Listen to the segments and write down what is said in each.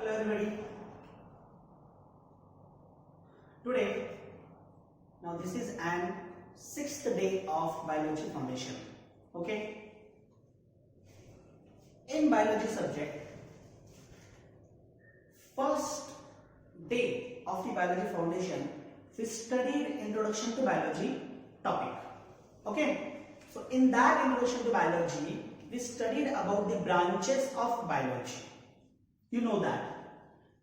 Hello everybody. Today, now this is an sixth day of biology foundation. Okay. In biology subject, first day of the biology foundation, we studied introduction to biology topic. Okay. So in that introduction to biology, we studied about the branches of biology. You know that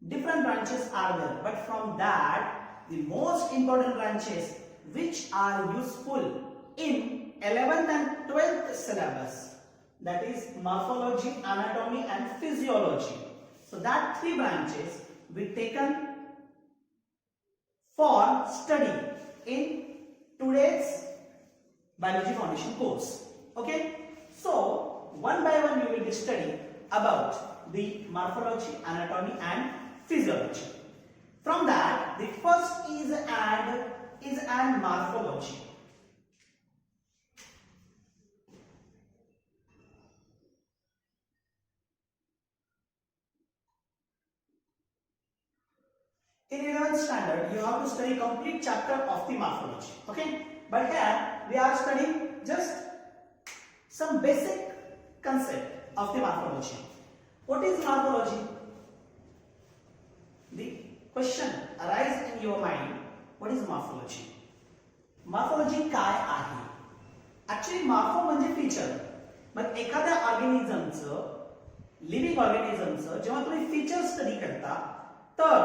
different branches are there, but from that the most important branches which are useful in 11th and 12th syllabus, that is morphology, anatomy and physiology. So that three branches we taken for study in today's biology foundation course. Okay, so one by one we will be studying about the morphology, anatomy and physiology. From that, the first is an morphology. In 11th standard, you have to study complete chapter of the morphology. Okay, but here we are studying just some basic concept of the morphology. What is morphology? The question arises in your mind, what is morphology? Morphology काय आहे? Actually morpho म्हणजे feature. मग एखाद्या ऑर्गॅनिझमचं, living ऑर्गॅनिझमचं जेव्हा तुम्ही feature study करता, तर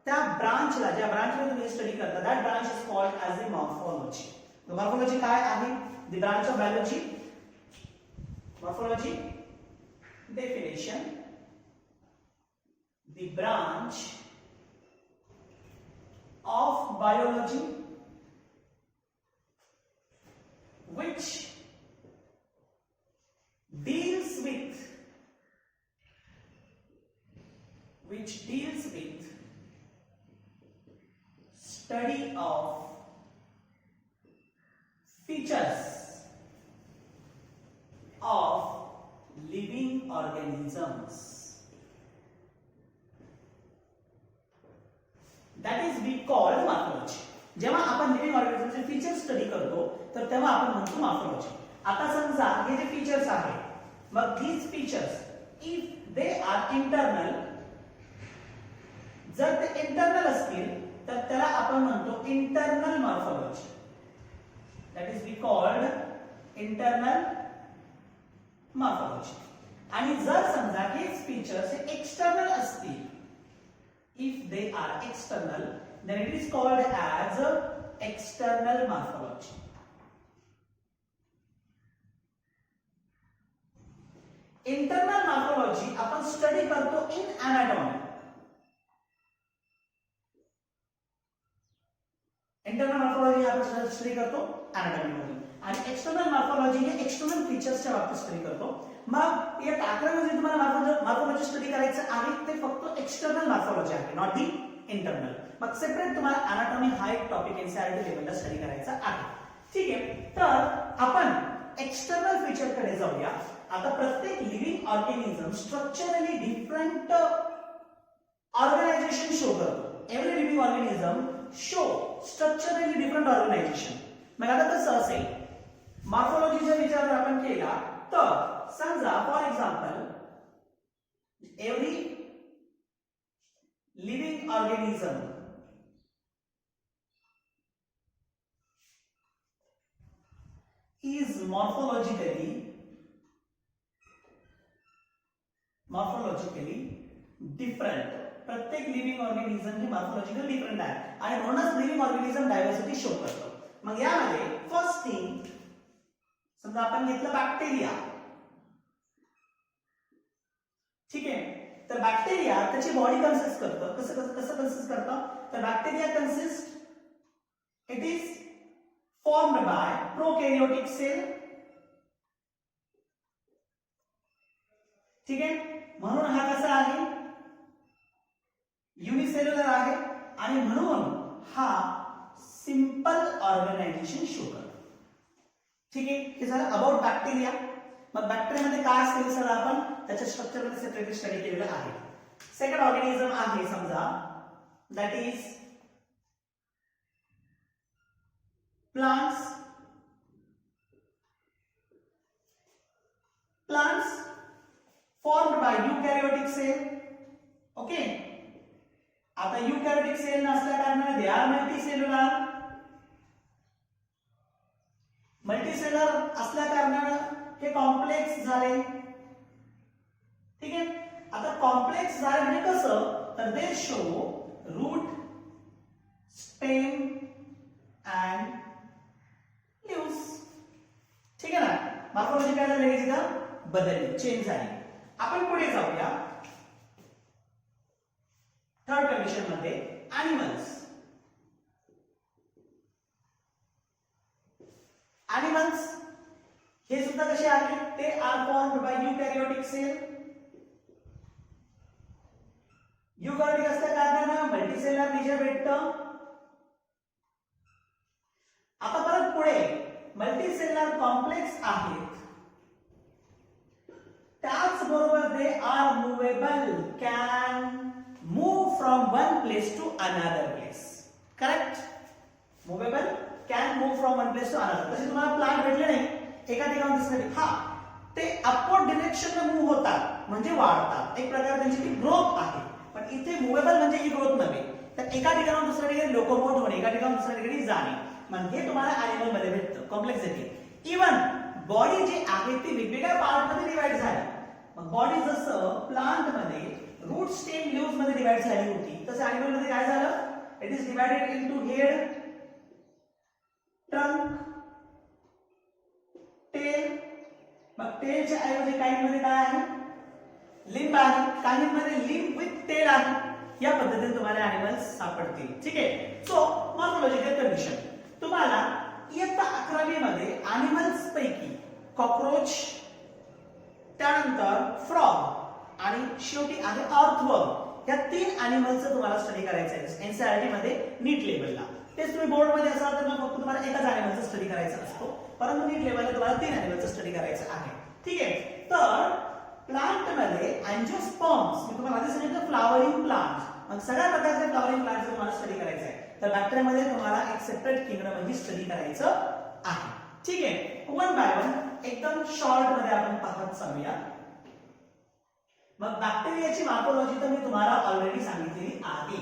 त्या ब्रांचला, ज्या ब्रांचला तुम्ही स्टडी करता, that branch is called as the morphology. The morphology काय आहे? The branch of biology. Morphology definition: the branch of biology which deals with study of features of living organisms. That is we call morphology. जेव्हा आपण living ऑर्गॅनिझमचे features study करतो, तर तेव्हा आपण म्हणतो morphology. आता समजा हे जे फीचर्स आहेत, मग these features if they are internal, जर ते इंटरनल असतील तर त्याला आपण म्हणतो internal morphology. That is we called internal morphology. आणि जर समजा हे फीचर्स एक्सटर्नल असतील, if they are external, then it is called as external morphology. Internal morphology आपण स्टडी करतो in anatomy. इंटरनल मॉर्फोलॉजी आपण स्टडी करतो anatomy मध्ये, आणि एक्सटर्नल मॉर्फोलॉजी हे एक्सटर्नल फीचर्सच्या बाबतीत स्टडी करतो. मग या टाकल्यामध्ये तुम्हाला मॉर्फोलॉजी स्टडी करायचं आहे ते फक्त एक्सटर्नल मॉर्फोलॉजी आहे, नॉट दी इंटरनल. मग सेपरेट तुम्हाला अनाटॉमी हा एक टॉपिक एनसीईआरटी लेवलला स्टडी करायचा आहे. ठीक आहे, तर आपण एक्सटर्नल फीचर कडे जाऊया. आता प्रत्येक living organism structurally different organisation show करतो. Every living organism show structurally different organisation. मग आता कसं असेल, मॉर्फोलॉजीचा विचार आपण केला तर समजा for example every living organism is morphologically different. प्रत्येक लिव्हिंग ऑर्गॅनिझम हे मॉर्फोलॉजिकल डिफरंट आहे आणि म्हणूनच लिव्हिंग ऑर्गॅनिझम डायव्हर्सिटी शो करतो. मग यामध्ये फर्स्ट थिंग समजा आपण घेतलं बॅक्टेरिया. ठीक आहे, तर बॅक्टेरिया त्याची बॉडी कन्सिस्ट करतं. कसं कन्सिस्ट करतं, तर bacteria consist, it is formed by prokaryotic cell. ठीक आहे, म्हणून हा कसा आहे, युनिसेल्युलर आहे आणि म्हणून हा सिंपल ऑर्गनायझेशन शो करतो. ठीक आहे, हे झालं अबाउट बॅक्टेरिया. मग बॅक्टेरियामध्ये काय असते सर आपण त्याच्या स्ट्रक्चरमध्ये सेपरेटली स्टडी केलेलं आहे. सेकंड ऑर्गॅनिझम आहे समजा that is plants. Plants formed by eukaryotic cell. Okay. आता eukaryotic cell नसल्या कारणाने they are multicellular. मल्टीसेलर असल्या कारणाने हे कॉम्प्लेक्स झाले. ठीक आहे. आता कॉम्प्लेक्स झाले म्हणजे कसं तर they show root, stem and leaves. ठीक आहे ना. मॉर्फोलॉजी काय झाली इथं बदलली, चेंज झाली. आपण पुढे जाऊया थर्ड कंडिशन मध्ये एनिमल्स. एनिमल्स हे सुद्धा कसे आहेत ते आर फॉर्म्ड बाय युकॅरियोटिक सेल. युकॅरियोटिक असल्या कारणाने मल्टीसेलर नेचर भेटतं. आता परत पुढे मल्टीसेलर कॉम्प्लेक्स आहेत. त्याचबरोबर they are movable, can move from one place to another place. Correct. Movable can move from one place to another. तसे तुम्हाला प्लांट भेटले नाही एका ठिकाणी दुसऱ्या हा ते अपवर्ड डिरेक्शन मूव होतात म्हणजे वाढतात. एक प्रकारे त्यांची ती ग्रोथ आहे. पण इथे मुवेबल म्हणजे ही ग्रोथ नव्हे तर एका ठिकाणाहून दुसऱ्या ठिकाणी लोकोमोट होणे, एका ठिकाणाहून दुसऱ्या ठिकाणी जाणे म्हणजे तुम्हाला एनिमल मध्ये भेटतं कॉम्प्लेक्सिटी. इवन बॉडी जी आहे ती वेगवेगळ्या पार्ट मध्ये डिवाइड झाली. मग बॉडी जसं प्लांट मध्ये रूट, स्टेम, लीव्स मध्ये डिवाइड झाली होती तसं एनिमल मध्ये काय झालं it is divided into head, trunk, tail. मग टेलच्या ऐवजी काहींमध्ये काय आहे लिंब आहे, काहींमध्ये लिंब विथ टेल आहे. या पद्धतीने तुम्हाला एनिमल्स सापडतील. ठीक आहे. सो मॉर्फोलॉजिकल कंडिशन तुम्हाला इयत्ता 11वी मध्ये एनिमल्स पैकी कॉकरोच, त्यानंतर फ्रॉग आणि शेवटी आहे अर्थवर्म या 3 एनिमल्सचं तुम्हाला स्टडी करायचं आहे एनसीईआरटी मध्ये नीट लेवलला. तेच तुम्ही बोर्ड मध्ये असाल तर मग फक्त तुम्हाला एकाच एनिमलचा स्टडी करायचा असतो. परंतु नीट लेवलला तुम्हाला 3 एनिमलचं स्टडी करायचं आहे. ठीक आहे. तर प्लांट मध्ये अँजिओस्पर्म्स मी तुम्हाला आधी सांगितलं फ्लॉवरिंग प्लांट. मग सगळ्या प्रकारच्या फ्लॉवरिंग प्लांटचं तुम्हाला स्टडी करायचं आहे. तर बॅक्टेरियामध्ये तुम्हाला एक सेपरेट किंगडम म्हणजे स्टडी करायचं आहे. ठीक आहे. वन बाय वन एकदम शॉर्ट मध्ये आपण पाहत जाऊया. मग बॅक्टेरियाची मॉर्फोलॉजी तर मी तुम्हाला ऑलरेडी सांगितलेली आहे.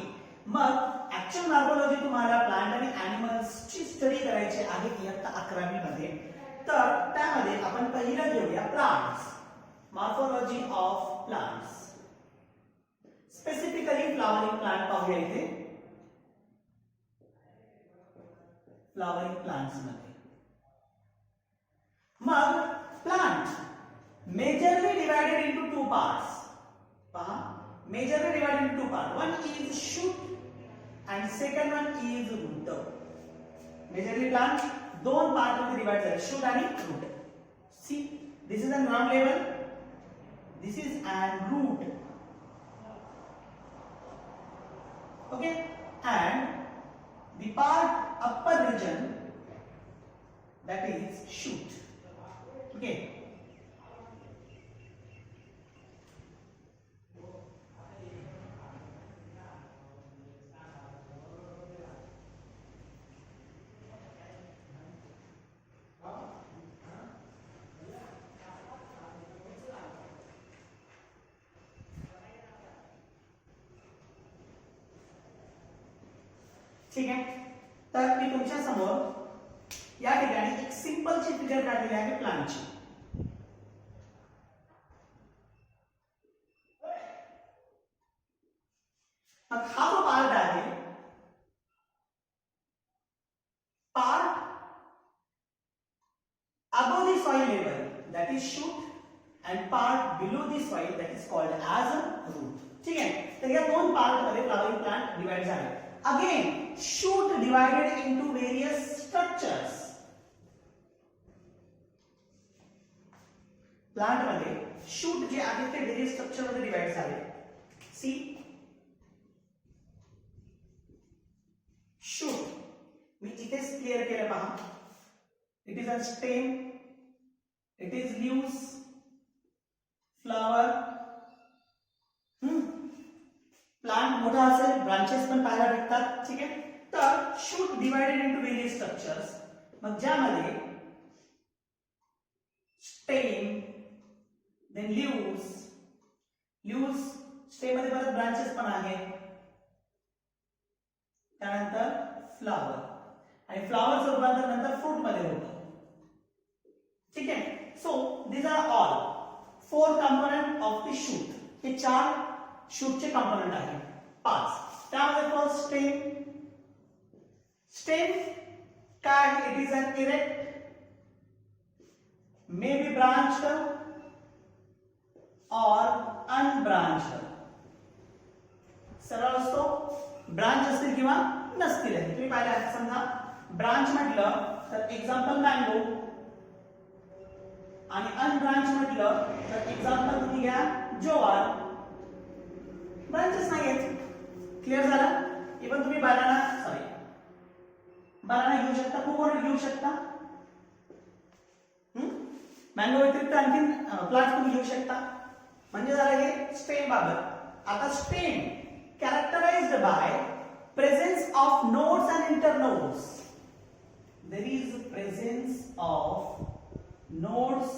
मग ऍक्च्युअल मॉर्फोलॉजी तुम्हाला प्लांट आणि एनिमल्सची स्टडी करायची आहे इयत्ता 11वी मध्ये. तर त्यामध्ये आपण पहिलं घेऊया plants. Morphology of plants. Specifically flowering plant पाहूया इथे. फ्लॉवरिंग प्लांट्स मध्ये मग plant majorly divided into 2 parts. पहा majorly divided into 2 part. One is shoot and second one is root. Majorly plant 2 part मध्ये डिवाइड झाले शूट आणि root. See this is a ground level, this is an root. Okay. and the part upper region that is shoot. Okay. ठीक आहे. तर मी तुमच्या समोर या ठिकाणी एक सिंपल ची फिगर काढलेली आहे प्लांटची. हा जो पार्ट आहे part above the soil level that is shoot and part below the soil that is called as a root. ठीक आहे. तर या 2 पार्ट मध्ये फ्लॉवरिंग प्लांट डिवाइड झाले. Again, shoot divided into various structures. Plant मध्ये shoot जे आहे ते वेरियस स्ट्रक्चर मध्ये डिवाइड झाले. सी शूट मी इथेच क्लिअर केलं पहा. It is a stem, it is leaves, flower, plant मोठा असेल ब्रांचेस पण पाहायला भेटतात. ठीक आहे. तर shoot divided into various structures. मग ज्यामध्ये स्टेम, देन लीव्स स्टेम मध्ये परत ब्रांचेस पण आहेत. त्यानंतर फ्लावर आणि फ्लावरचं रूपांतर नंतर फ्रूट मध्ये होतं. ठीक आहे. So these are all 4 component of the shoot. हे 4 शूटचे कंपोनेंट आहेत. 5. त्यामध्ये फर्स्ट स्टेम काय आहे? It is an erect, may be branched or unbranched. सरळ असतो, ब्रांच असतील किंवा नसतील. तुम्ही पाहिलं समजा ब्रांच म्हटलं तर एक्झाम्पल मँगो आणि अनब्रांच म्हटलं तर एक्झाम्पल तुम्ही घ्या जोआर. ब्रांचेस नाही आहेत. क्लिअर झालं? इव्हन तुम्ही बनाना घेऊ शकता, कोकोनट घेऊ शकता, मँगो व्यतिरिक्त आणखीन प्लांट तुम्ही घेऊ शकता. म्हणजे झालं हे स्टेम बाबत. आता stem characterized by presence of nodes and internodes. There is presence of nodes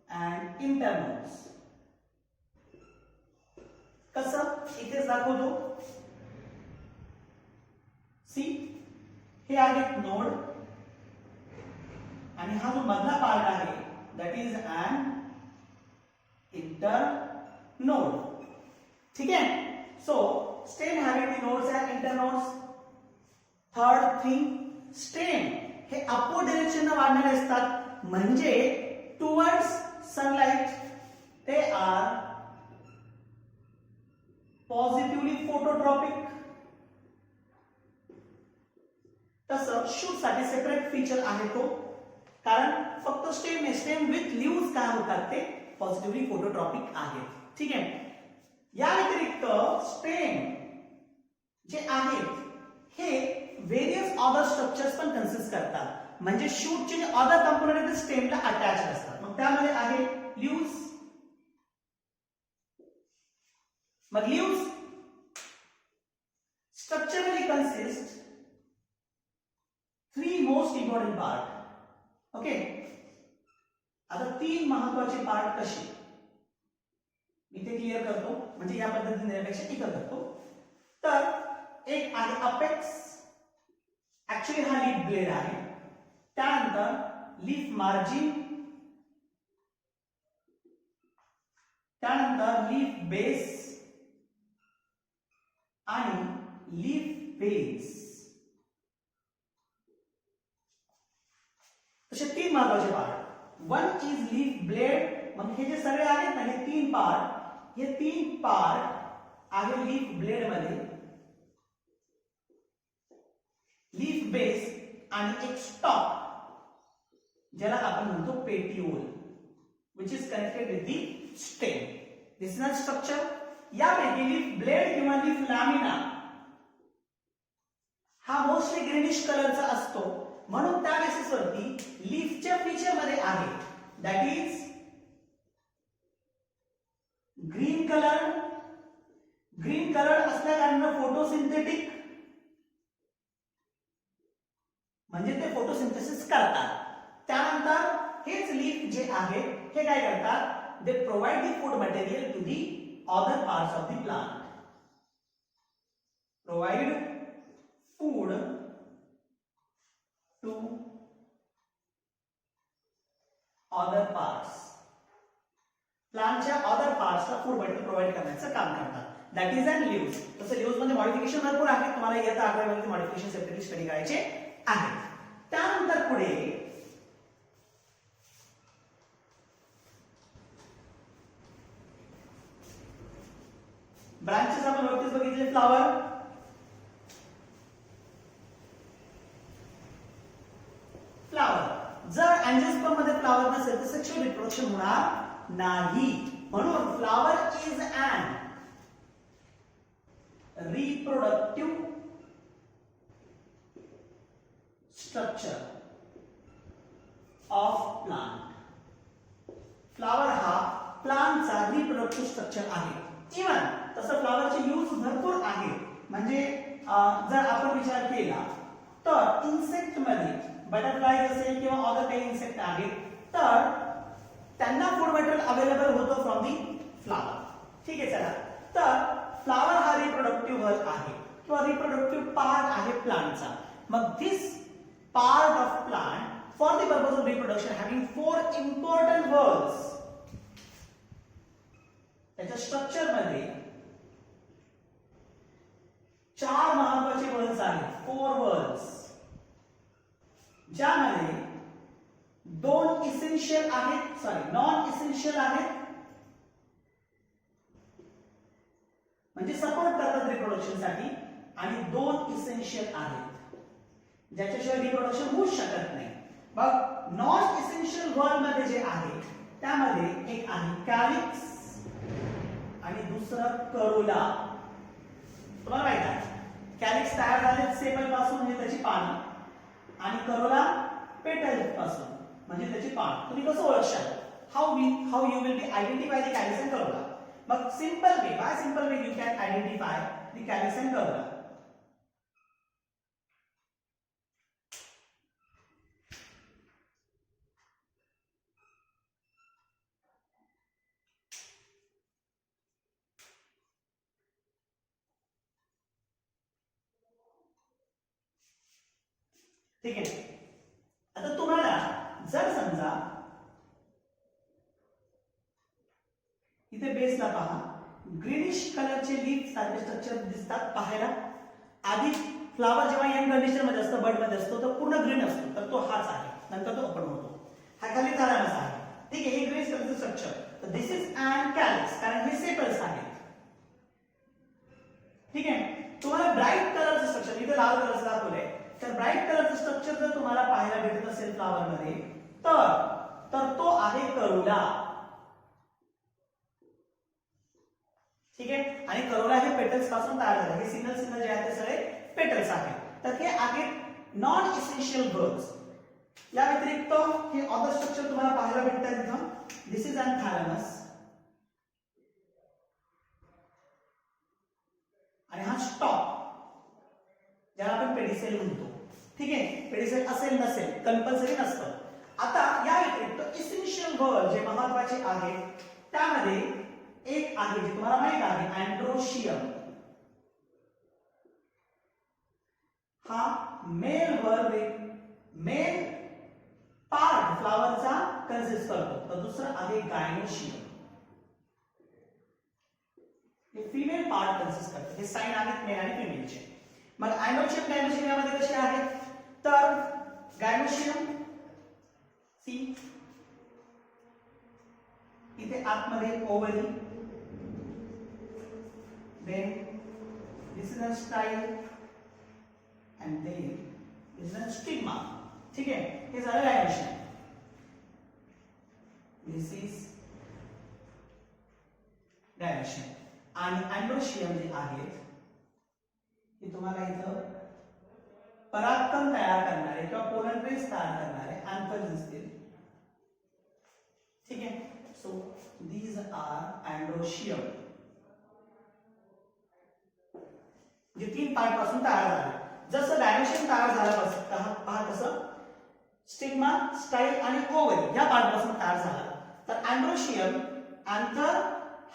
and internodes. कसं? इथेच दाखवतो. सी हे आहेत नोड आणि हा जो मधला पार्ट आहे दॅट इज अन इंटरनोड. ठीक आहे. So, stem having the nodes and internodes. Third thing, stem हे upward direction ने वाढलेले असतात म्हणजे towards sunlight. They are positively phototropic. तसं शूट साठी सेपरेट फीचर आहे तो, कारण फक्त स्टेम विथ लीव्स काय होतात ते पॉझिटिव्हली फोटोट्रॉपिक आहेत. ठीक आहे. या व्यतिरिक्त स्टेम जे आहेत हे व्हेरियस अदर स्ट्रक्चर्स पण कन्सिस्ट करतात. म्हणजे शूटचे जे अदर कंपोनेंट आहेत ते स्टेमला अटॅच असतात. मग त्यामध्ये आहे लीव्स. मग leaves structurally consist 3 most important part. Okay. आता 3 महत्वाचे पार्ट कसे इथे क्लिअर करतो, म्हणजे या पद्धतीने देण्यापेक्षा इथं करतो. तर एक आहे अपेक्स. ऍक्च्युली हा लीफ ब्लेड आहे. त्यानंतर लीफ मार्जिन, त्यानंतर लीफ बेस आणि लीफ बेस. असे 3 महत्वाचे पार्ट. 1 is leaf blade. मग हे जे सगळे आहेत ना हे 3 पार्ट, हे 3 पार्ट आहे लीफ ब्लेड मध्ये, लीफ बेस आणि एक स्टॉक ज्याला आपण म्हणतो petiole, which is connected with the stem. This is a structure. यापैकी लीफ ब्लेड किंवा लीफ लॅमिना हा मोस्टली ग्रीनिश कलरचा असतो. म्हणून त्या बेसिसवरती लीफच्या फीचर मध्ये आहे दॅट इज ग्रीन कलर असल्या कारणाने फोटोसिंथेटिक, म्हणजे ते फोटोसिंथेसिस करतात. त्यानंतर हेच लीफ जे आहे हे काय करतात, they provide the food material to the other parts of the plant. Provide food to other parts. प्लांटच्या अदर पार्ट्सला फूड मटेरियल प्रोव्हाइड करण्याचं काम करतात. That is an leaves. तसं लीव्स मध्ये मॉडिफिकेशन भरपूर आहे. तुम्हाला इयत्ता 11वी मध्ये मॉडिफिकेशन सेपरेटली स्टडी करायचे आहे. त्यानंतर पुढे ब्रांचेस आपण वरतीच बघितले. फ्लावर जर अँजिओस्पर्म मध्ये फ्लावर नसेल तर सेक्शुअल रिप्रोडक्शन होणार नाही. म्हणून flower is an reproductive structure of plant. Flower हा प्लांटचा रिप्रोडक्टिव्ह स्ट्रक्चर आहे. इवन तसं फ्लावरचे यूज भरपूर आहे. म्हणजे जर आपण विचार केला तर इन्सेक्ट मध्ये बटरफ्लाय असेल किंवा अदर काही इन्सेक्ट आहेत तर त्यांना फूड मटेरियल अवेलेबल होतं फ्रॉम दी फ्लावर. ठीक आहे. चला, तर फ्लावर हा रिप्रोडक्टिव्ह वर्क आहे किंवा रिप्रोडक्टिव्ह पार्ट आहे प्लांटचा. मग this part of plant for the purpose of reproduction having 4 important words. त्याच्या स्ट्रक्चर मध्ये 4 महत्वाचे वर्ड्स आहेत. 4 वर्ड्स ज्यामध्ये 2 इसेन्शियल आहेत, सॉरी नॉन इसेन्शियल आहेत, म्हणजे सपोर्ट करतात रिप्रोडक्शन साठी, आणि 2 इसेन्शियल आहेत ज्याच्याशिवाय रिप्रोडक्शन होऊ शकत नाही. मग नॉन इसेन्शियल वर्ड मध्ये जे आहे त्यामध्ये एक आहे कॅलिक्स आणि दुसरं करोला. तुम्हाला माहित आहे कॅलिक्स तयार झाले सेपल पासून म्हणजे त्याची पाने, आणि करोला पेटल पासून म्हणजे त्याची पान. तुम्ही कसं ओळखशाल? How you will be identify the calyx and corolla? मग simple way, by simple way you can identify the calyx and corolla. ठीक आहे. आता तुम्हाला जर समजा इथे बेसला पहा ग्रीनिश कलरचे लीफ सारखे स्ट्रक्चर दिसतात पाहायला. आधी फ्लावर जेव्हा यंग कंडिशन मध्ये असतो, बड मध्ये असतो, तर पूर्ण ग्रीन असतो, तर तो हाच आहे. नंतर तो ओपन होतो. हा खाली थॅलॅमस आहे. ठीक आहे. हे ग्रीन कलरचं स्ट्रक्चर. तर दिस इज अन कॅलिक्स, कारण हे सेपल्स आहेत. ठीक आहे. तुम्हाला ब्राईट कलरचं स्ट्रक्चर इथे लाल कलरचं दाखवलंय, तर ब्राईट कलरचं स्ट्रक्चर जर तुम्हाला पाहायला भेटत असेल फ्लावर मध्ये तर तो आहे करोला. ठीक आहे. आणि करोला हे पेटल्स पासून तयार झाले. हे सिंगल जे आहेत ते सगळे पेटल्स आहेत. तर हे आहेत नॉन इसेन्शियल वर्ड्स. या व्यतिरिक्त हे अदर स्ट्रक्चर तुम्हाला पाहायला भेटतात इथं. दिस इज अन थॅलॅमस, आणि हा स्टॉप ज्याला आपण पेडिसेल म्हणतो. ठीक आहे. पेडिसेल असेल नसेल कंपल्सरी नसतं. आता या व्यतिरिक्त इसेन्शियल वर्ड जे महत्वाचे आहेत त्यामध्ये एक आहे जे तुम्हाला माहित आहे अँड्रोशियम. हा मेल वर्ड मेल पार्ट फ्लावरचा कन्सिस्ट करतो. तर दुसरं आहे गायनोशियम, हे फिमेल पार्ट कन्सिस्ट करते. हे साइन आहेत मेल आणि फिमेलचे. मग अँड्रोशियम गायनोशियम यामध्ये कसे आहेत? तर गायनोशियम सी इथे आतमध्ये ovary, then this is a style and then this is a stigma. ठीक है. हे झालं गायनोशियम. This is gynoecium. आणि अँड्रोशियम जे आहेत हे तुम्हाला इथं परागकण तयार करणारे किंवा पोलन ग्रेन्स तयार करणारे अँथर्स दिसतील. ठीक आहे. सो दीज आर अँड्रोशियम, जे 3 पार्ट पासून तयार झाले. जसं गायनोशियम तयार झालं पहा तसं स्टिग्मा, स्टाईल आणि ओव्हरी या पार्ट पासून तयार झाला. तर अँड्रोशियम अँथर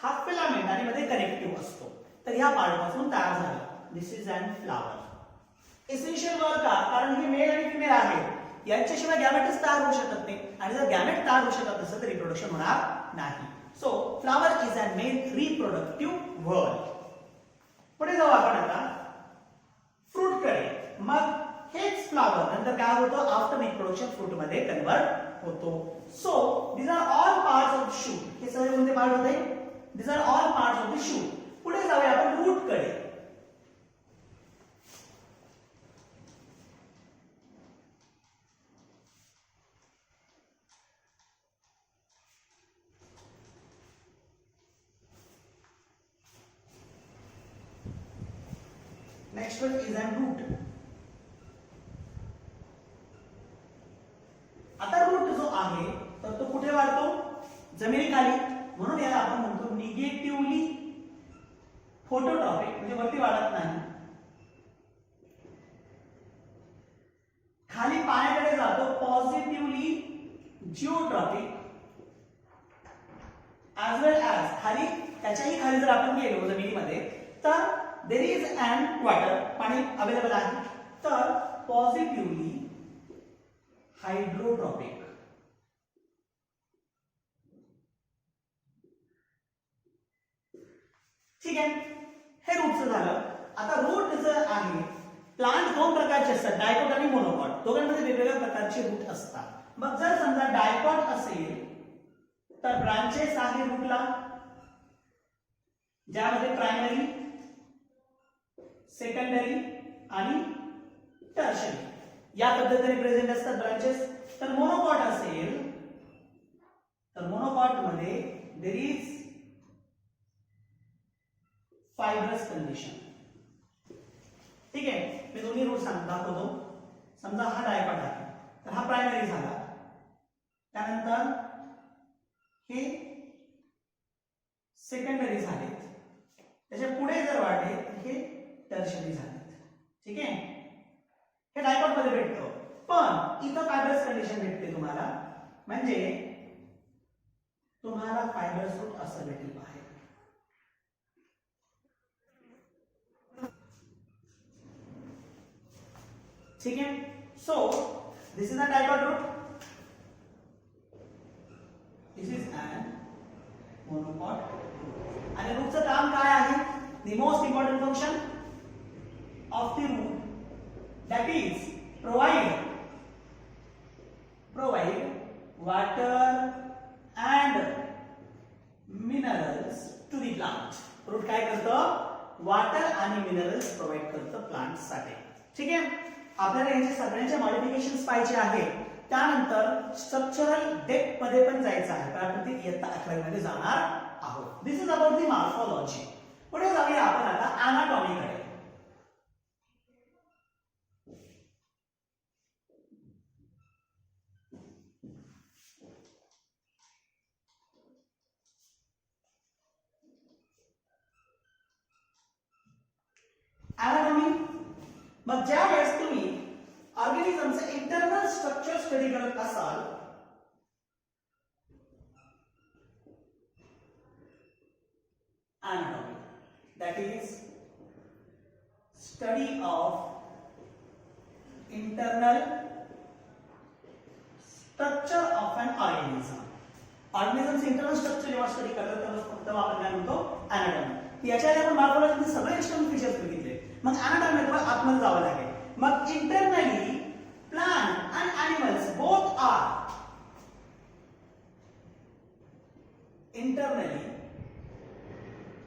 हा फिलामेंट आणि मध्ये कनेक्टिव्ह असतो. तर ह्या पार्ट पासून तयार झाला. This is an flower. Essential word का? कारण हे मेल आणि फिमेल आहे. यांच्याशिवाय गॅमेटच तयार होऊ शकत नाही, आणि जर गॅमेट तयार होऊ शकत नसेल तर रिप्रोडक्शन होणार नाही. So flower is a male reproductive word. पुढे जाऊ आपण आता फ्रूट कडे. मग हेच फ्लावर नंतर काय होतं? आफ्टर रिप्रोडक्शन फ्रूट मध्ये कन्वर्ट होतो. So these are all parts of shoot. हे सगळे कोणते पार्ट होते? These are all parts of the shoot. पुढे जाऊया आपण रूट कडे. Next one is an root. आता रूट जो आहे तर तो कुठे वाढतो? जमिनीखाली. म्हणून याला आपण म्हणतो निगेटिव्हली फोटोट्रॉपिक म्हणजे वरती वाढत नाही, खाली पाण्याकडे जातो पॉझिटिव्हली जिओट्रॉपिक, ॲज वेल ॲज खाली त्याच्याही खाली जर आपण गेलो जमिनीमध्ये तर देर इज अँड वॉटर, पाणी अवेलेबल आहे, तर पॉझिटिव्हली हायड्रोट्रॉपिक. ठीक आहे, हे रूटचं झालं. आता रूट जर आहे, प्लांट दोन प्रकारचे असतात, डायकॉट आणि मोनोकॉट, दोघांमध्ये वेगवेगळ्या प्रकारचे रूट असतात. मग जर समजा डायकॉट असेल तर ब्रांचेस आहे रूटला, ज्यामध्ये प्रायमरी, सेकंडरी आणि टर्शरी या पद्धतीने प्रेझेंट असतात ब्रांचेस. तर मोनोकॉट असेल तर मोनोकॉट मध्ये देर इज फायब्रस कंडिशन. ठीक आहे, मी दोन्ही रूट दाखवतो. समजा हा डायकॉट आहे तर हा प्रायमरी झाला, त्यानंतर हे सेकंडरी झाले, त्याच्या पुढे जर वाढले तर हे टर्शरी झाले. ठीक आहे, हे डायकॉट मध्ये भेटतो. पण इथं फायब्रस कंडिशन भेटते तुम्हाला, म्हणजे तुम्हाला फायब्रस रूट असं भेटेल बाहेर. ठीक आहे, so this is a dicot root, this is an monocot. आणि रूटचं काम काय आहे? The most important function of the root, that is provide water and minerals to the plant. Root काय करतं? वॉटर आणि मिनरल्स प्रोव्हाइड करतं प्लांट साठी. ठीक आहे, आपल्याला यांचे सगळ्यांचे मॉडिफिकेशन्स पाहिजे आहेत. त्यानंतर स्ट्रक्चरल डेप्थ मध्ये पण जायचं आहे, कारण ते इयत्ता 11 मध्ये जाणार आहोत. दिस इज अबाउट द मॉर्फोलॉजी. पुढे जाऊया आपण आता अनाटॉमीकडे. अनाटॉमी, मग ज्या वेळेस तुम्ही ऑर्गॅनिझमचं इंटरनल स्ट्रक्चर स्टडी करत असाल anatomy, that is study of internal structure of an organism. ऑर्गॅनिझमचं इंटरनल स्ट्रक्चर जेव्हा स्टडी करतात तेव्हा आपण काय म्हणतो? अनाटॉमी. याच्या आपण मॉर्फोलॉजीचे सगळे एक्सटर्नल फीचर्स बघितले. मग अनाटॉमी मध्ये आतमध्ये जावं लागेल. मग internally plant and animals both are internally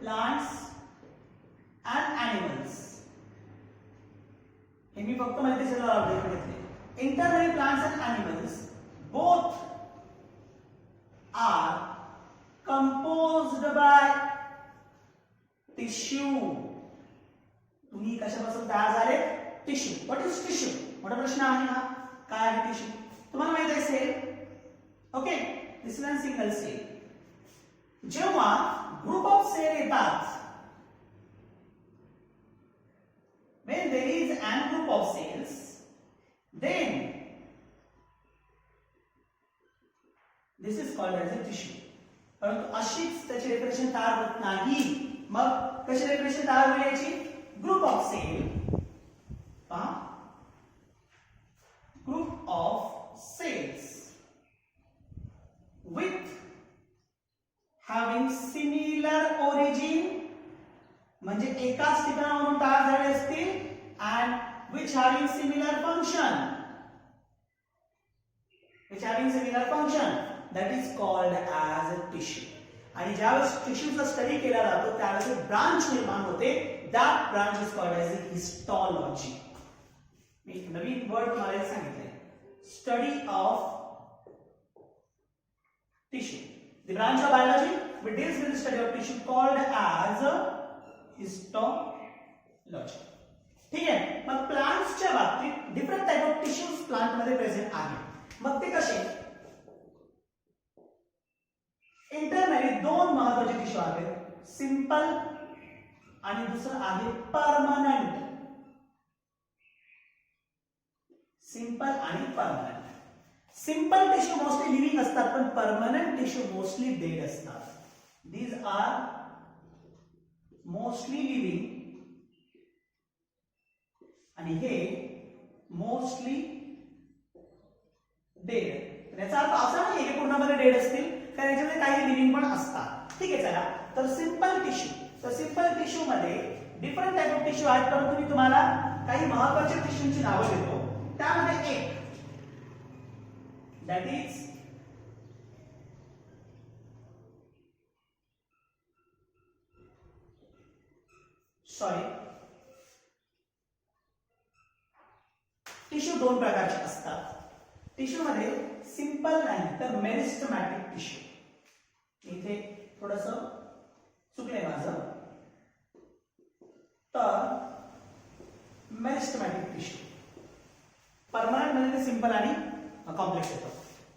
plants and animals. हे मी फक्त माहितीसाठी लावले घेतले. Internally plants and animals both are composed by tissue. तुम्ही कशापासून तयार झाले? टिश्यू. What is tissue? मोठा प्रश्न आहे हा. काय आहे टिश्यू? तुम्हाला माहित आहे cell. Okay, this is single cell. जेव्हा ग्रुप ऑफ सेल येतात, when there is an group of cells, then this is called as a tissue. परंतु अशीच त्याची डेफिनेशन तयार होत नाही. मग कशी डेफिनेशन तयार होईल याची? Group of cell, group of cells with having similar origin, म्हणजे एकाच ठिकाणावरून तयार झाले असतील, and which having similar function, that is called as a tissue. आणि ज्यावेळेस टिश्यूचा स्टडी केला जातो त्यावेळेस ब्रांच निर्माण होते. that branch is called as a histology. Me Naveen word तुम्हाला सांगितले, study of tissue. The branch of biology which deals with the study of tissue called as histology. ठीक आहे. मग प्लांट्सच्या बाबतीत different type of tissues plant मध्ये present आहेत. मग ते कसे? इंटरनली दोन महत्त्वाचे टिश्यू आहेत, सिंपल आणि दुसरं आहे परमनंट. सिंपल आणि permanent. Simple tissue mostly living असतात पण परमनंट टिश्यू मोस्टली डेड असतात. दीज आर मोस्टली लिव्हिंग आणि हे मोस्टली डेड. याचा अर्थ असा नाही की पूर्णपणे डेड असतील, कारण याच्यामध्ये काही लिव्हिंग पण असतात. ठीक आहे, चला तर सिंपल टिश्यू. तर सिंपल टिश्यू मध्ये डिफरंट टाइप ऑफ टिश्यू आहेत, परंतु मी तुम्हाला काही महत्त्वाच्या टिश्यूंची नावं देतो. त्यामध्ये एक दॅट इज टिश्यू दोन प्रकारचे असतात. टिश्यू मध्ये सिंपल नाही तर मेरिस्टमॅटिक टिश्यू. इथे थोडस चुकलंय माझं. तर मेरिस्टमॅटिक टिश्यू परमनंट म्हणजे सिंपल आणि कॉम्प्लेक्स येतो.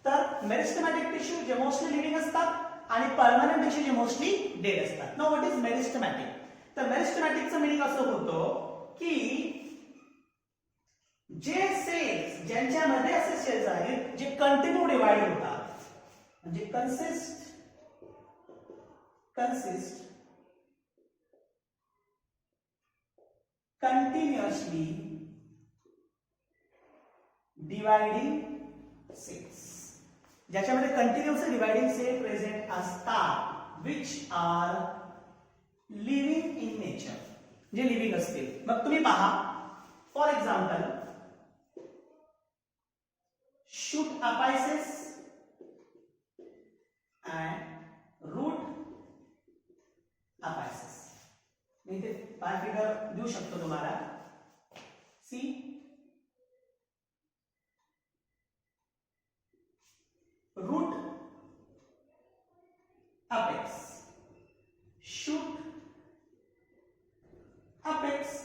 तर मेरिस्टमॅटिक टिश्यू जे मोस्टली लिव्हिंग असतात आणि परमनंट टिश्यू जे मोस्टली डेड असतात. Now what is मेरिस्टमॅटिक? तर मेरिस्टमॅटिकचं मीनिंग असं होतं की जे सेल्स ज्यांच्यामध्ये असे सेल्स आहेत जे कंटिन्यू डिवाइड होतात, म्हणजे कन्सिस्ट continuously dividing cells, ज्याच्यामध्ये कंटिन्युअसली डिवाइडिंग सेल प्रेझेंट असतात, which are living in nature, जे लिव्हिंग असतील. मग तुम्ही पहा, for example shoot apices and root apices. मी इथे बाय फिगर देऊ शकतो तुम्हाला. See root apex, shoot apex.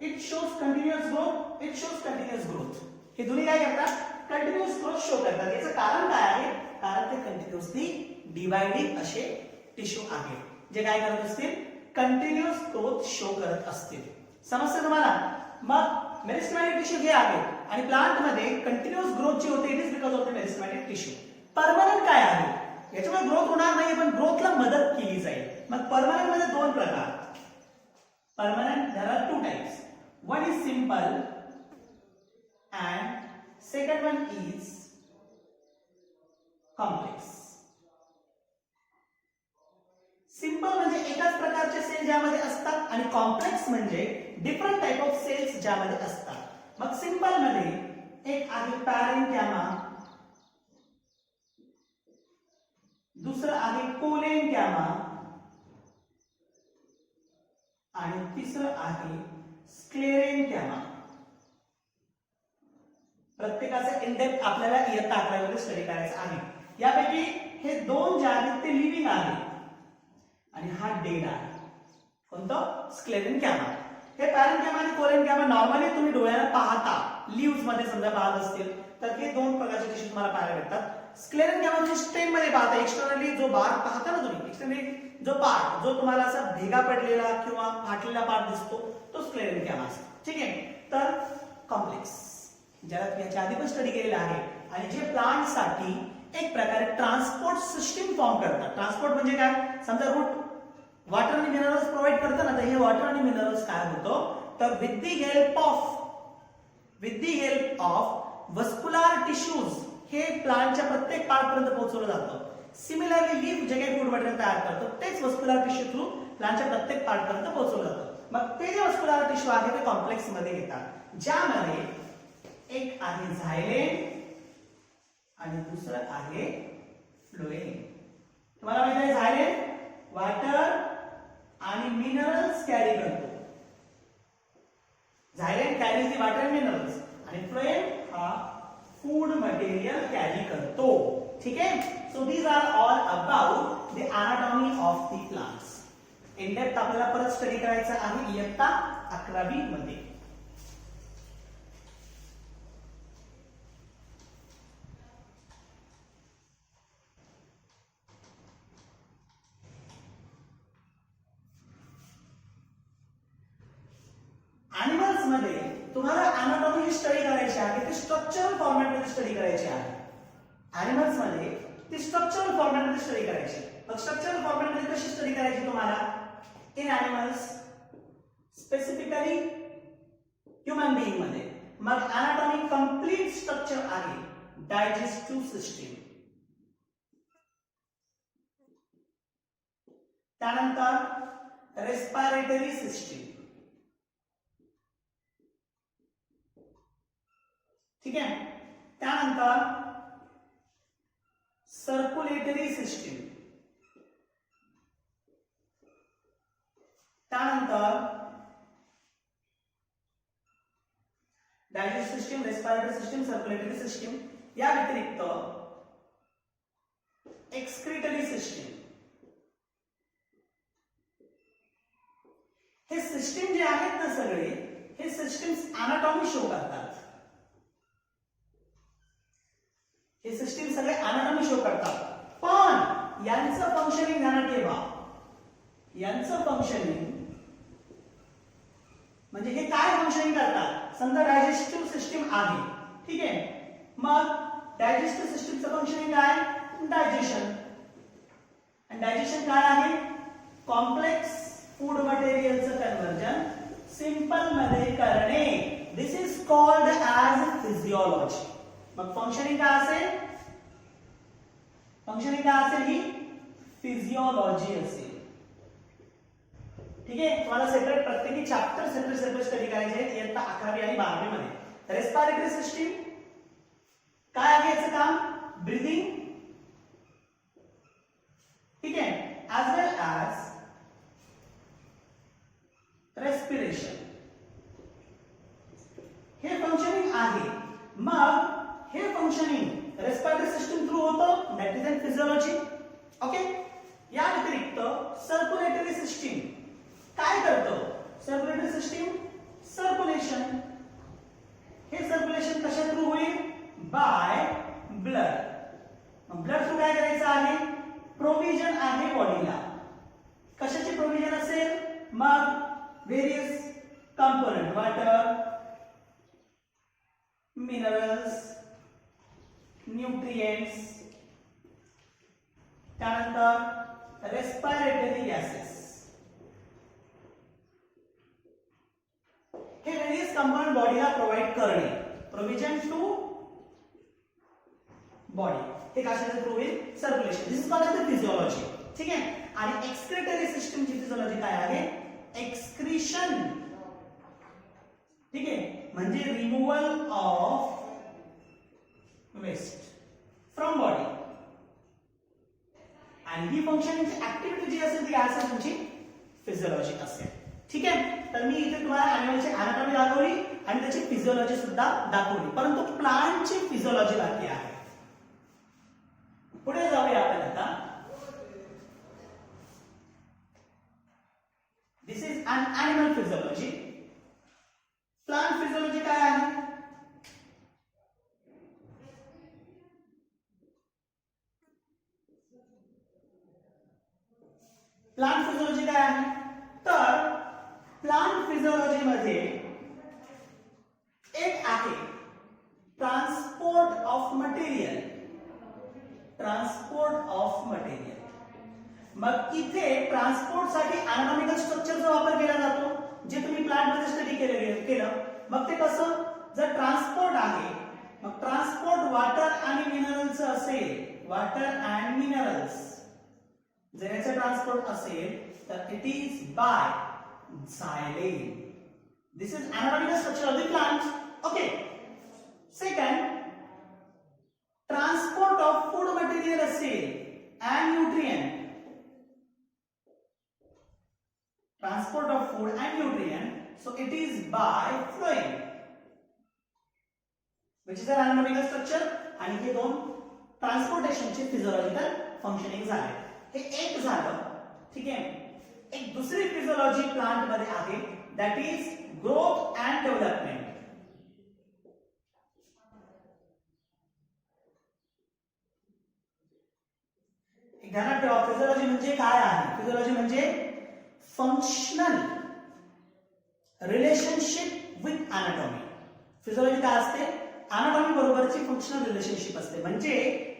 It shows continuous growth, it shows continuous growth. हे दोन्ही काय करतात? कंटिन्युअस ग्रोथ शो करतात. याचं कारण काय आहे? कारण ते कंटिन्युअसली डिवाइडिंग असे टिश्यू आहेत जे काय करत असतील? कंटिन्युअस ग्रोथ शो करत असतील. समजतं तुम्हाला? मग मेरिस्टमॅटिक टिश्यू हे आहे आणि प्लांट मध्ये कंटिन्युअस ग्रोथ जी होते it is because of the मेरिस्टमॅटिक tissue. Permanent काय आहे? याच्यामुळे ग्रोथ होणार नाही पण ग्रोथला मदत केली जाईल. मग परमनंट मध्ये दोन प्रकार. Permanent there are two types. One is simple and second one is complex. Simple म्हणजे एकाच प्रकारचे सेल ज्यामध्ये असतात आणि कॉम्प्लेक्स म्हणजे डिफरंट टाइप ऑफ सेल्स ज्यामध्ये असतात. मग सिंपल मध्ये एक आहे पॅरेन्कामा, दुसरं आहे कोलेनकामा आणि तिसरं आहे स्क्लेरेनकामा. प्रत्येकाचे इनडेप्थ आपल्याला इयत्ता 11वी मध्ये स्टडी करायचं आहे. यापैकी हे दोन जे आहेत ते लिव्हिंग आहेत आणि हा डेड आहे. कोणतं? स्क्लेरेनकामा. हे पॅरेन्कामा आणि कोलेनकामा नॉर्मली तुम्ही डोळ्याला पाहता, लीव्स मध्ये समजा पाहत असतील तर हे दोन प्रकारचे टिश्यू तुम्हाला पाहायला भेटतात. स्क्लेरेनकामा तुम्ही स्टेम मध्ये पाहता, एक्सटर्नली जो बार पाहता ना तुम्ही, एक्सटर्नली जो पार्ट जो तुम्हाला असा भेगा पडलेला किंवा फाटलेला पार्ट दिसतो तो स्क्लेरेनकामा असतो. ठीक आहे. तर कॉम्प्लेक्स ज्याला तुम्ही याच्या आधी पण स्टडी केलेला आहे आणि जे प्लांट साठी एक प्रकारे ट्रान्सपोर्ट सिस्टीम फॉर्म करतात. ट्रान्सपोर्ट म्हणजे काय? समजा रूट वॉटर आणि मिनरल्स प्रोव्हाइड करतं ना, तर हे वॉटर आणि मिनरल्स काय होतं? तर with the help of vascular tissues हे प्लांटच्या प्रत्येक पार्ट पर्यंत पोहोचवलं जातं. सिमिलरली लीफ जे काही फूड मटेरियल तयार करतो तेच वस्कुलर टिश्यू थ्रू प्लांटच्या प्रत्येक पार्ट पर्यंत पोहोचवलं जातं. मग ते जे वस्कुलर टिश्यू आहे ते कॉम्प्लेक्स मध्ये येतात, ज्यामध्ये एक आहे झायलेम आणि दुसरं आहे फ्लोएम. तुम्हाला माहिती आहे झायलेम वॉटर आणि मिनरल्स कॅरी करतो. Xylem carries the water and minerals आणि फ्लोएम हा फूड मटेरियल कॅरी करतो. ठीक आहे. So these are all about the anatomy of the plants. In depth आपल्याला परत स्टडी करायचं आहे इयत्ता 11वी मध्ये. मध्ये तुम्हाला अनाटॉमी स्टडी करायची आहे ती स्ट्रक्चरल फॉर्मॅट मध्ये स्टडी करायची आहे. एनिमल्स मध्ये ती स्ट्रक्चरल फॉर्मॅट मध्ये स्टडी करायची. मग स्ट्रक्चरल फॉर्मॅट मध्ये कशी स्टडी करायची तुम्हाला? In animals, specifically human being मध्ये. मग अनाटॉमी कंप्लीट स्ट्रक्चर आहे डायजेस्टिव्ह सिस्टीम, त्यानंतर रेस्पिरेटरी सिस्टीम, ठीक आहे, त्यानंतर सर्क्युलेटरी सिस्टीम, त्यानंतर digestive system, respiratory system, circulatory system. या व्यतिरिक्त एक्सक्रीटरी सिस्टीम. हे सिस्टीम जे आहेत ना सगळे, हे सिस्टीम्स अनाटॉमी शो करतात. हे सिस्टीम सगळे अनाटॉमी शो करतात. पण यांचं फंक्शनिंग ध्यानात ठेवा. यांचं फंक्शनिंग म्हणजे हे काय फंक्शनिंग करतात? समजा डायजेस्टिव्ह सिस्टीम आहे, ठीक आहे. मग डायजेस्टिव्ह सिस्टीमचं फंक्शनिंग काय? डायजेशन. आणि डायजेशन काय आहे? कॉम्प्लेक्स फूड मटेरियलचं कन्वर्जन सिंपल मध्ये करणे. दिस इज कॉल्ड ॲज फिजिओलॉजी. मग फंक्शनिंग काय असेल? फंक्शनिंग काय असेल? ही फिजिओलॉजी असेल. ठीक आहे. तुम्हाला सेपरेट प्रत्येकी चॅप्टर सेपरेट स्टडी करायचे आहेत इयत्ता 11वी आणि 12वी मध्ये. रेस्पिरेटरी सिस्टीम काय आहे याचं काम? ब्रीदिंग, ठीक आहे, as well as रेस्पिरेशन. हे फंक्शनिंग आहे. मग हे फंक्शनिंग रेस्पिरेटरी सिस्टम थ्रू होतं, that is in physiology. Okay. या व्यतिरिक्त सर्क्युलेटरी सिस्टीम काय करतं? Circulatory system circulation. हे सर्क्युलेशन कशा थ्रू होईल? By blood. ब्लड थ्रू काय करायचं आहे? प्रोव्हिजन आहे बॉडीला. कशाची प्रोव्हिजन असेल? मग various component, water, minerals, nutrients, त्यानंतर रेस्पिरेटरी गॅसेस. हे व्हेरियस कंपोनेंट बॉडीला प्रोव्हाइड करणे. Provision to body. हे कशाचे थ्रू होईल? Circulation. This is called physiology. ठीक आहे. आणि एक्सक्रीटरी सिस्टमची फिजिओलॉजी काय आहे? एक्सक्रीशन. ठीक आहे, म्हणजे removal of waste from body. आणि ही फंक्शनिंगची ऍक्टिव्हिटी जी असेल ती काय असेल? तुमची फिजिओलॉजी असेल. ठीक आहे. तर मी इथे तुम्हाला ॲनिमलची अनाटॉमी दाखवली आणि त्याची फिजिओलॉजी सुद्धा दाखवली, परंतु प्लांटची फिजिओलॉजी बाकी आहे. पुढे जाऊया आपण आता. This is an animal physiology. Plant physiology काय आहे? प्लांट फिजिओलॉजी काय आहे? तर प्लांट फिजिओलॉजी मध्ये एक आहे transport of material. Transport of material. मग इथे ट्रान्सपोर्ट साठी अनाटॉमिकल स्ट्रक्चरचा वापर केला जातो, जे तुम्ही प्लांट मध्ये स्टडी केलं. मग ते कसं? जर ट्रान्सपोर्ट आहे, मग ट्रान्सपोर्ट वॉटर आणि मिनरल्स असेल, वॉटर अँड मिनरल्स. जर याचं ट्रान्सपोर्ट असेल तर it is by xylem. This is anatomical structure of the plant. Okay. Second, transport of food material असेल and nutrient. Transport of food and nutrient. So it is by flowing, which is an anatomical structure. आणि हे दोन ट्रान्सपोर्टेशनचे physiological functioning झाले. हे एक झालं. ठीक आहे. एक दुसरी फिजिओलॉजी प्लांट मध्ये आहे, that is growth and development. ध्यानात ठेवा, फिजिओलॉजी म्हणजे काय आहे? फिजिओलॉजी म्हणजे functional relationship with anatomy. Physiology काय असते? अनाटॉमी बरोबरची फंक्शनल रिलेशनशिप असते. म्हणजे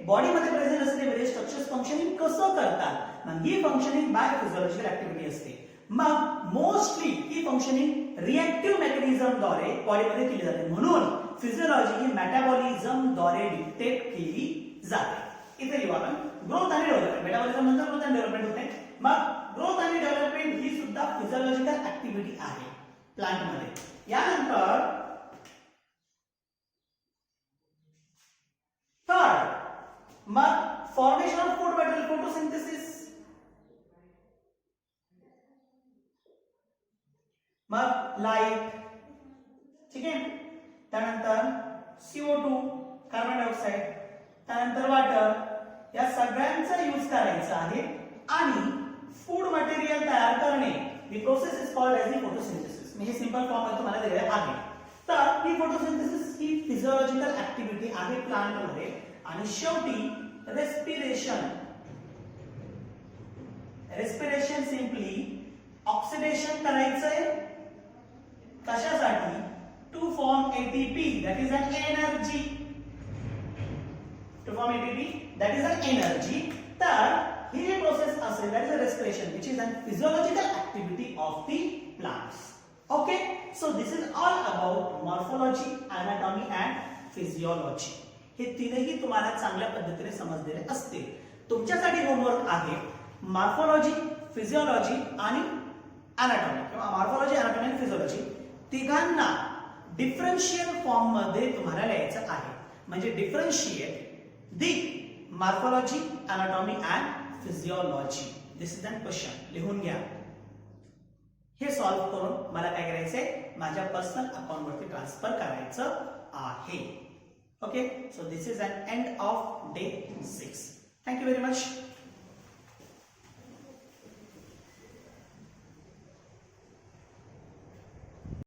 बॉडीमध्ये प्रेझेंट असलेले वेरियस स्ट्रक्चर्स फंक्शनिंग कसं करतात, मग ही फंक्शनिंग बाय फिजिओलॉजिकल ऍक्टिव्हिटी असते. मग मोस्टली ही फंक्शनिंग रिएक्टिव्ह मेकॅनिझमद्वारे बॉडीमध्ये केली जाते. म्हणून फिजिओलॉजी ही मेटाबॉलिझमद्वारे डिक्टेट केली जाते. इथे येऊ आपण ग्रोथ आणि डेव्हलपमेंट. मेटाबॉलिझम नंतर ग्रोथ आणि डेव्हलपमेंट होते. मग ग्रोथ आणि डेव्हलपमेंट ही सुद्धा फिजिओलॉजिकल ऍक्टिव्हिटी आहे प्लांट मध्ये. यानंतर थर्ड, मग formation of food material, photosynthesis. मग लाईट, ठीक आहे. त्यानंतर CO2 कार्बन डायऑक्साइड, त्यानंतर वॉटर, या सगळ्यांचा यूज करायचा आहे आणि फूड मटेरियल तयार करणे. ही process is called as the photosynthesis. मी हे सिंपल फॉर्म मध्ये तुम्हाला दिलेले आहे. तर ही फोटोसिंथेसिस ही फिजिओलॉजिकल ऍक्टिव्हिटी आहे प्लांट मध्ये. आणि शेवटी रेस्पिरेशन. रेस्पिरेशन सिंपली ऑक्सिडेशन करायचंय कशासाठी? To form ATP, that is an energy. To form ATP, that is an energy. तर ही जी प्रोसेस असेल, that is a respiration, which is a physiological activity of the plants. Okay, so this is all about morphology, anatomy and physiology. हे तीनही तुम्हाला चांगल्या पद्धतीने समजलेले असतील. तुमच्यासाठी होमवर्क आहे मॉर्फोलॉजी, फिजिओलॉजी आणि अनाटॉमी, किंवा मॉर्फोलॉजी, अनाटॉमी आणि फिजिओलॉजी तिघांना डिफरन्शियल फॉर्म मध्ये तुम्हाला लिहायचं आहे. म्हणजे differentiate the morphology, anatomy and physiology. This is an question. लिहून घ्या. हे सॉल्व्ह करून मला काय करायचंय? माझ्या पर्सनल अकाउंट वरती ट्रान्सफर करायचं आहे. Okay, so this is an end of day 6. Thank you very much.